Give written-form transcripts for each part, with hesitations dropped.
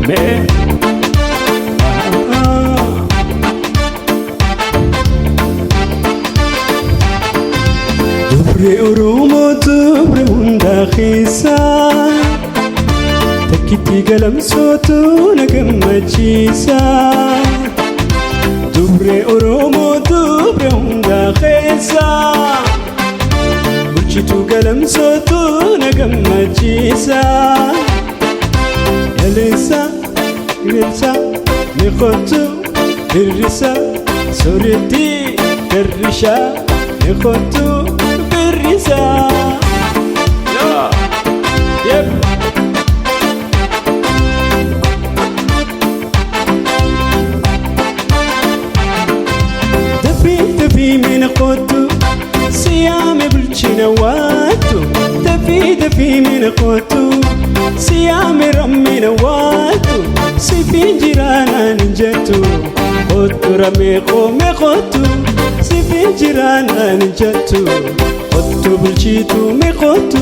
me Dubre Oromo dubre hunda khisa Takiti galam sotu nagamachisa Dubre Oromo dubre hunda khisa Burchitu galam sotu nagamachisa Yalisa Yalisa Nikhotu Birrisa Suriti Birrisha Nikhotu Birrisa Yeah Yep Dafi min khotu Siyame bulchina watu Dafi min khotu Siyame rammina watu Sifin jirana ninjatu Khotu rame khotu Sifin jirana ninjatu Khotu bulchitu me khotu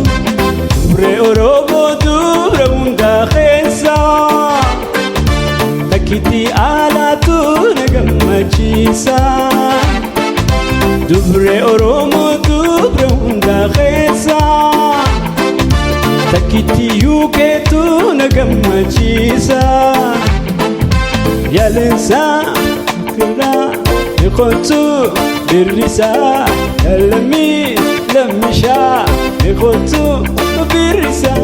Dubre Oromo dubre hunda khesa Takiti alatu nagamachisa Dubre Oromo dubre hunda khesa Takiti yuketu nagamachisa Yalensa kira nikhotu birrisa Yalami lamisha nikhotu birrisa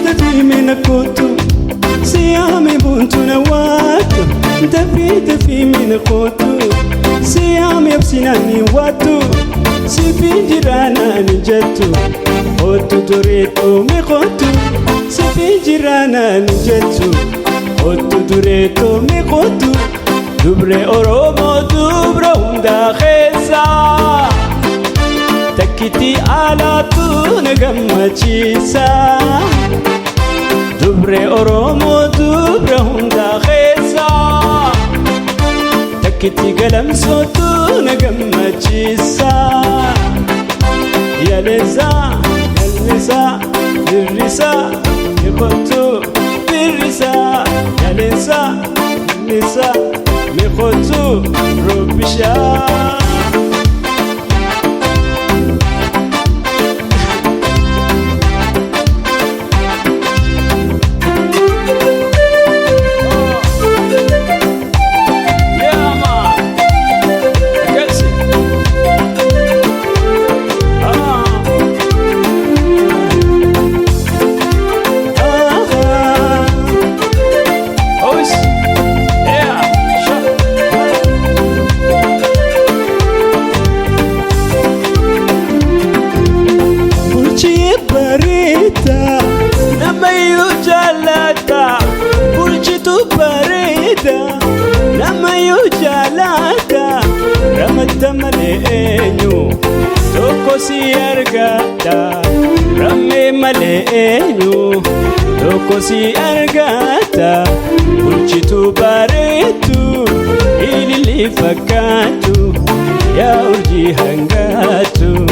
Dafi min khotu Siyame buntu na watu Dafi min khotu Siyame absinani watu Sifin jirana ninjatu Khotu dureto me khotu Sifin jirana ninjatu Khotu dureto me khotu Dubre Oromo dubre hunda khesa Takiti alatu nagamachisa Dubre Oromo dubre hunda khesa Takiti galam sotu nagamachisa Yaleza birrisa Nikhotu birrisa Yaleza Nikhotu robisha Barita Namayu jalata Burchitu barita Namayu jalata Ramata maleenyu Toko si argata Ramme maleenyu Toko si argata Burchitu baritu Ilili fakatu Ya urji hangatu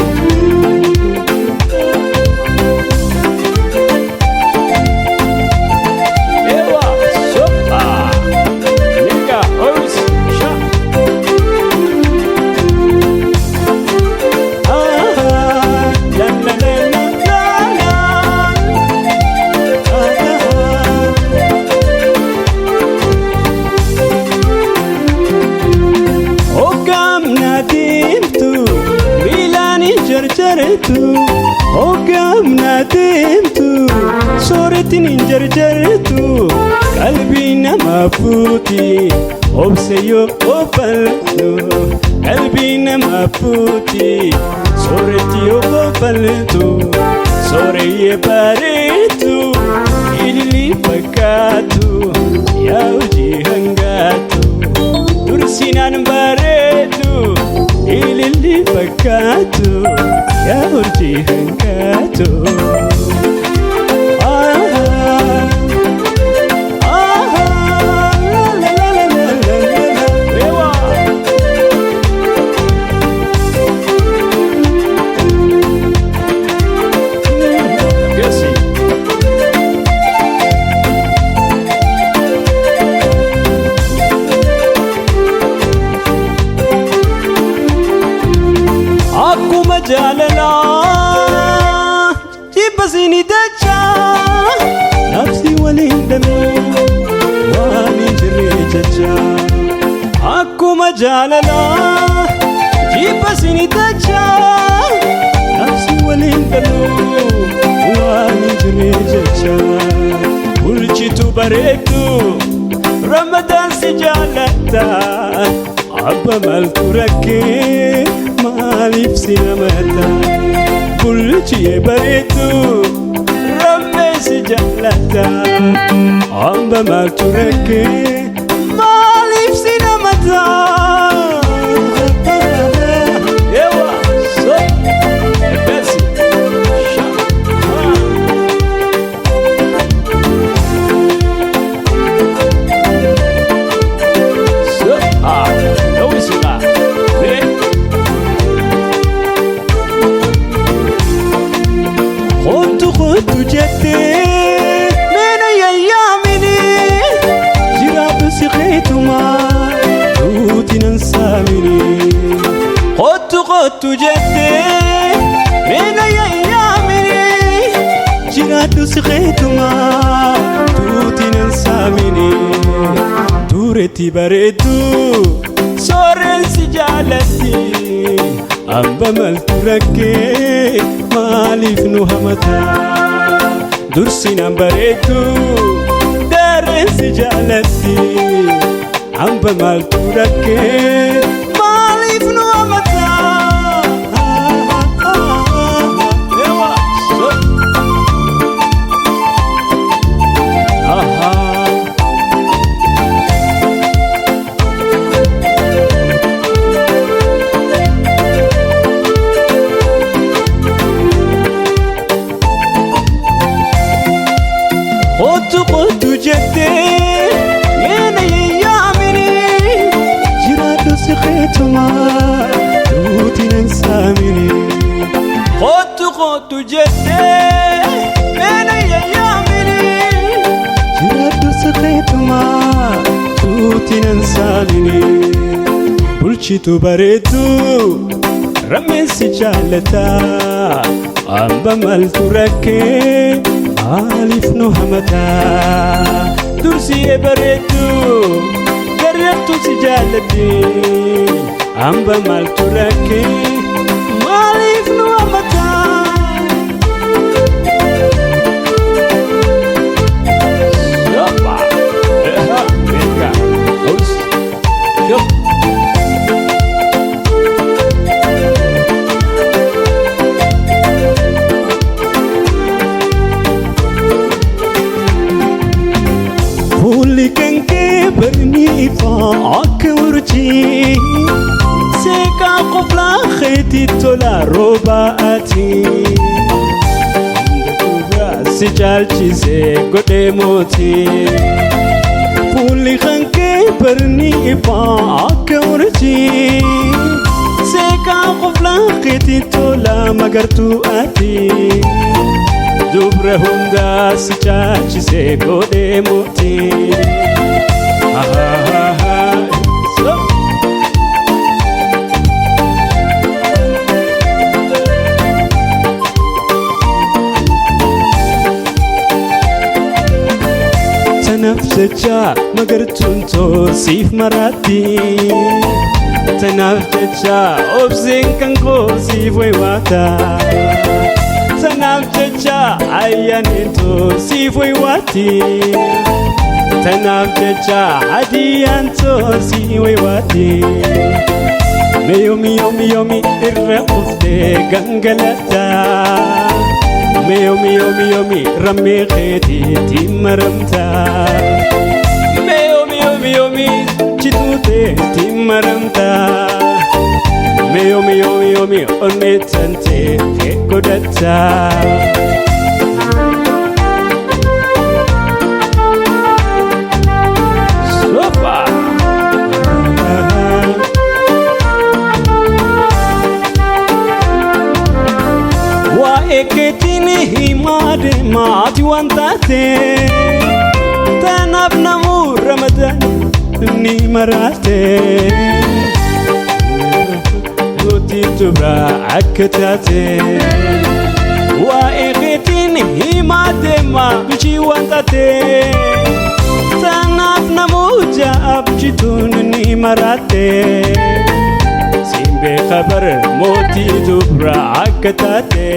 Ogam nadimtu Soretin jarjartu Qalbi nama futi Obseyo obbaltu Qalbi nama futi Soretiyo obbaltu Soreye baretu Ilili fakatu Ya uji hangatu Dursinan baretu Ilili fakatu Ya urji hangatu jecha nafsi waliin danuu waan hin jirre jecha akkuma jaalalaa jibba sini jecha nafsi waliin danuu waan hin jirre jecha bulchitu bareedu Ramadan si jaalata abba maltu rakkee maaliif si namata bulchiyee bareedu Ramadan si jaalata abba maltu rakkee maaliif si namata Ewa so ebesi tu jette mena yaamini jiraatu si khaytuma utinan samini qottu jette mena yaamini jiraatu si khaytuma utinan samini tureti bareedu soren si jaalatti amba maltu rakkee maaliif nu hamata dursinaan bareedu dareen si jaalatti amba maltu rakkee maaliif nu hamata qottu jette mena yaamini jiraatu si khaytuma utinan samini qottu jette mena yaamini jiraatu si khaytuma utinan samini bulchitu bareedu Ramadan si jaalata amba maltu rakkee maaliif nu hamata dursiyee bareedu garreertu si jaalatti amba maltu rakkee maaliif nu hamata Yopa Venga Os Yop Kanke berni fa akurji seka qofla kheti tola robaati ndura sijalchi se gode moti Fuli kanke berni fa akurji seka qofla kheti tola magartu ati Dubra hunda sijalchi se gode moti Tanafjecha magartuun toosiif maraatti Tanafjecha obseen kan koosiif waywaata Tanafjecha ayyaaneen toosiif waywaatti Tanafjecha hadiyaan toosii waywaatti Meyomi irra uftee gangalata Meyomi rammee keetiitti maramta Meyomi chituuteetti maramta Meyomi onnee tantee kee godhatta Eketini himade maati wantate Tanab namu Ramadan ni marate Nuti tubra akatate Wa eketini Ani himate ma bichi wantate Tanaf namuja abjitun ni marate Simbe khabar moti dubra akatate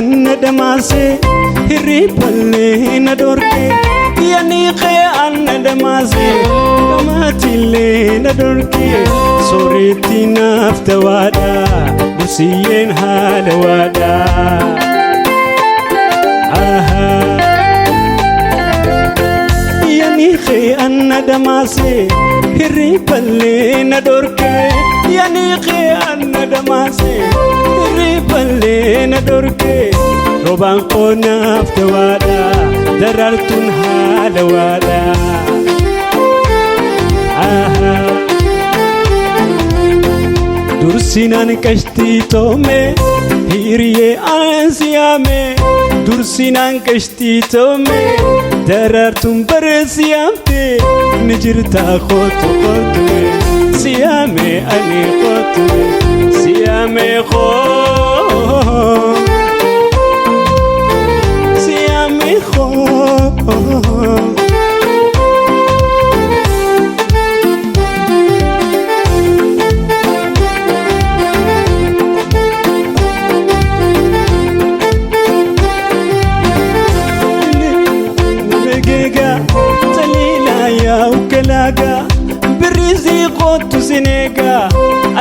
أن دماسي هرب اللي ندوركي يانيخي أن دماسي دماتي اللي ندوركي صورتي نفت وادا بسيين هالوادا يانيخي أن دماسي هرب اللي ندوركي يانيخي أن دماسي riballe na dorke roban qona aftawada darartun halawada dursinan kashti tome hiriye ansiyame dursinan kashti tome darartun barsiyamte nijirta khotu khotu siyame ani khotu siyame khotu siyame khotu بريزي قوت سنيقا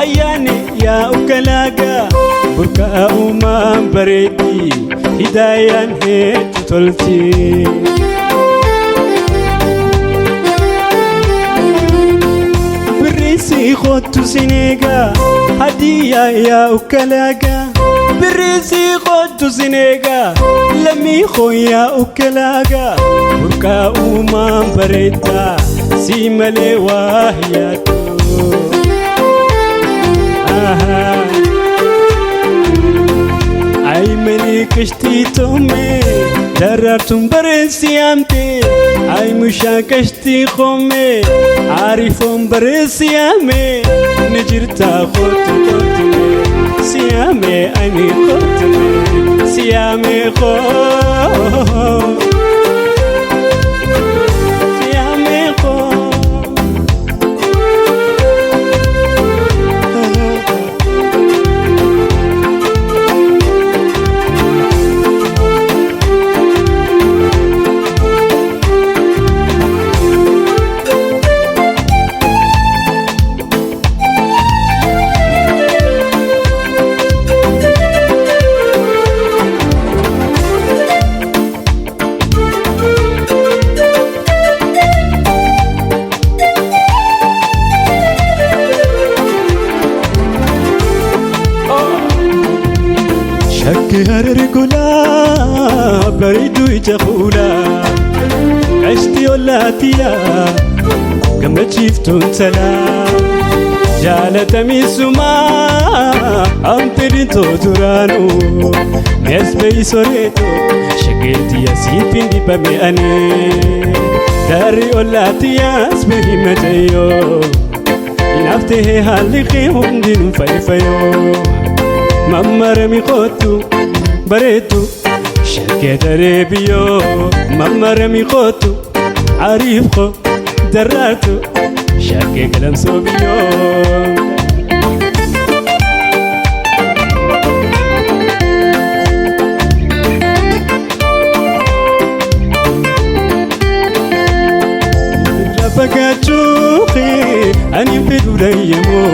أياني يا أكلاقا بركا أمان بريدي هدايا هيت تلتي بريزي قوت سنيقا هدية يا أكلاقا بريزي قوت سنيقا لمي خويا أكلاقا بركا أمان بريدا سيملي واهياتو أي ملي كشتي تومي دررتم برسيامتي أي مشا كشتي خومي عارفهم برسيامي نجرتا خوتو خوتمي سيامي أني خوتمي سيامي خوتمي هرقلا بريدو يجخولا عشتي ولاتيا كما تشيفتون سلام جالة ميسوما أمتري تودرانو نسبي سوريتو شكيتي يسيبين دي بمياني داري ولاتيا اسمي مجيو نفته هالي هندين فايفايو ماما رمي خوتو بريتو شركة دريبيو ماما رمي خوتو عريفخو دراتو شركة قلم صوبيو رفقاتوخي أني بدو ديمو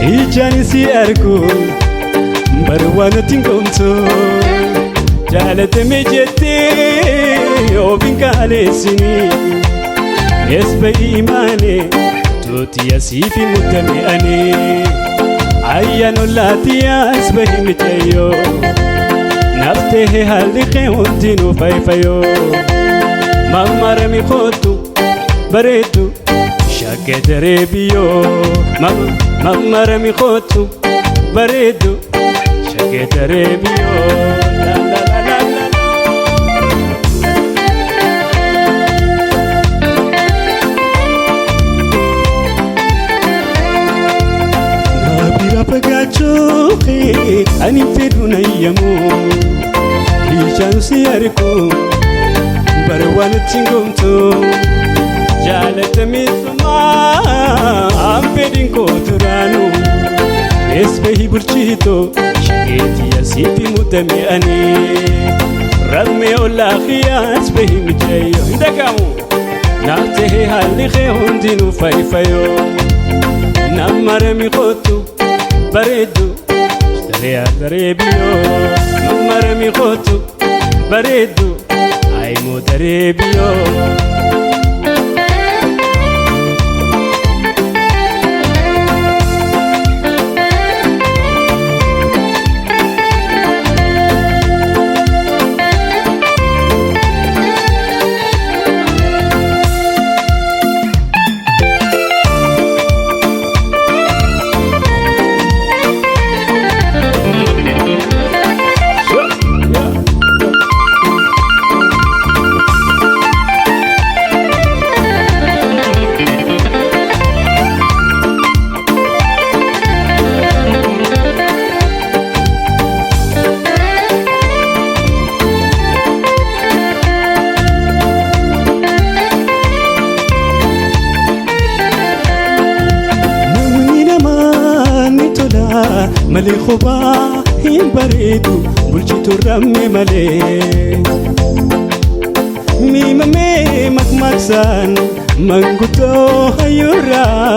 إيجاني سياركو بروانا تنكمتو جالت مجتي وبنك على سني يسبي إيماني توتي يسيفي متمئني عيان اللاتي يسبي متيو نفته هالخي ودينو فايفايو ماما رمي خوتو بريتو شاكي دريبيو ماما رمي خوتو بريتو شاكي دريبيو لا لا لا لا لا أني في دنيمو بيشانسي أركو بروان تنقمتو جالت ميسما أمبدين كوترانو اسبهي برشيتو شكيتي يسيتي متمي أني رمي ولا خيان اسبهي مجيو اندكامو نعته هالي خيهون دينو فايفايو نمرمي قوتو بريدو اشتريا دريبيو نمرمي قوتو بريدو عيمو دريبيو ملي خبا هين بريدو بلجيتو رمي ملي ميمامي مكمكسان منغوتو هيورا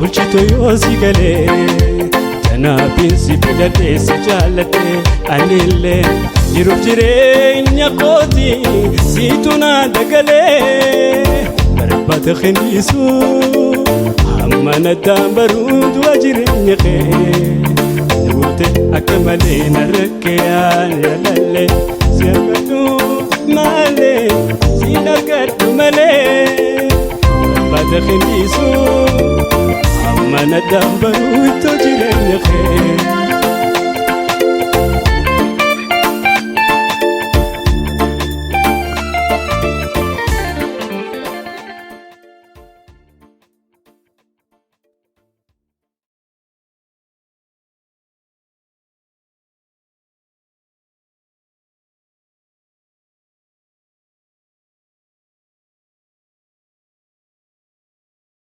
بلجيتو يوزي غلي تنابين سيبيلتي سجالتي أنيلي جيروف جيرين يقوتي سيتونا دقلي بربات خنيسو أما ندام برود وجرين يخي أكملي نركيان يا للي سيبتو مالي سينكتو مالي بعد خميسو أما ندام بروتو جيرين خير